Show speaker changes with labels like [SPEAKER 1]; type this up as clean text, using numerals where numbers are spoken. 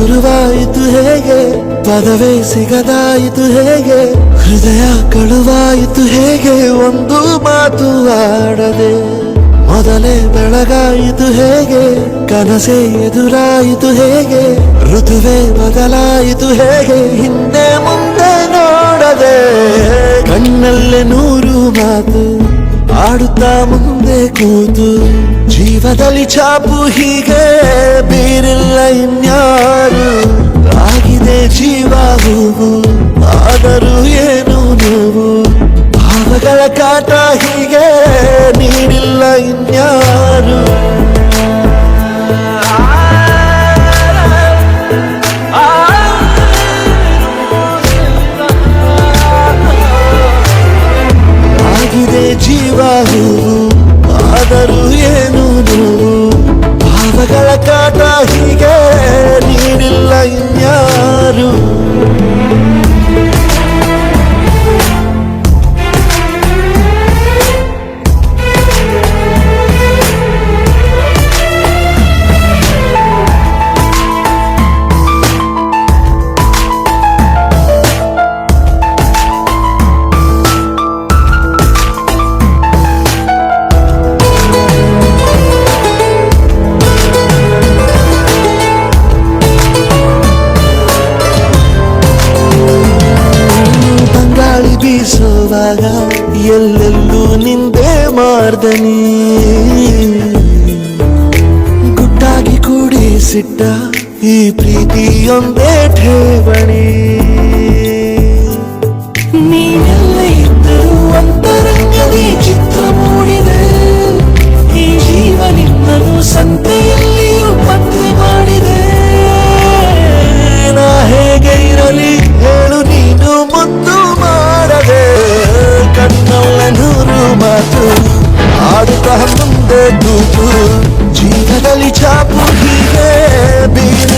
[SPEAKER 1] ಶುರುವಾಯಿತು ಹೇಗೆ, ಪದವೇ ಸಿಗದಾಯಿತು ಹೇಗೆ, ಹೃದಯ ಕಳುವಾಯಿತು ಹೇಗೆ, ಒಂದು ಮಾತು ಆಡದೆ. ಮೊದಲೇ ಬೆಳಗಾಯಿತು ಹೇಗೆ, ಕನಸೇ ಎದುರಾಯಿತು ಹೇಗೆ, ಋತುವೇ ಬದಲಾಯಿತು ಹೇಗೆ, ಹಿಂದೆ ಮುಂದೆ ನೋಡದೆ. ಕಣ್ಣಲ್ಲೇ ನೂರು ಮಾತು ಆಡುತ್ತಾ ಮುಂದೆ ಕೂತು, ಜೀವದಲ್ಲಿ ಛಾಪು ಹೀಗೆ ಬೀರಿಲ್ಲ ಇನ್ಯಾರು. ಆಗಿದೆ ಜೀವ ಹೂವು, ಆದರೂ ಏನು ನೋವು, ಭಾವಗಳ ಕಾಟ ಹೀಗೆ ನೀಡಿಲ್ಲ ಇನ್ಯಾರು. ಆಗಿದೆ ಜೀವ ಹೂವು, ಆದರೂ ಏನು ನೋವು, ಭಾವಗಳ ಕಾಟ ಹೀಗೆ ನೀಡಿಲ್ಲ ಇನ್ಯಾರು. ಬೀಸುವಾಗ ಎಲ್ಲೆಲ್ಲೂ ನಿಂದೆ ಮಾರ್ದನಿ, ಗುಟ್ಟಾಗಿ ಕೂಡಿಸಿಟ್ಟ ಈ ಪ್ರೀತಿಯೊಂದೇ ಠೇವಣಿ. ನೀನೆಲ್ಲ ಇದ್ದರೂ ಅಂತರಂಗದಿ ಚಿತ್ರ ಮೂಡಿದೆ, ಈ ಜೀವ ನಿನ್ನನ್ನು ಸಂತೆಯಲ್ಲಿಯೂ ಪತ್ತೆ ಮಾಡಿದೆ. ನಾ ಹೇಗೆ ಇರಲಿ ಹೇಳು ನೀನು ಮುದ್ದು ಮಾಡದೆ, ಕಣ್ಣಲ್ಲ ನೂರು ಮಾತು ಆಡುತ್ತಾ ಮುಂದೆ ಕೂತು, ಜೀವದಲ್ಲಿ ಛಾಪು ಹೀಗೆ ಬೀರ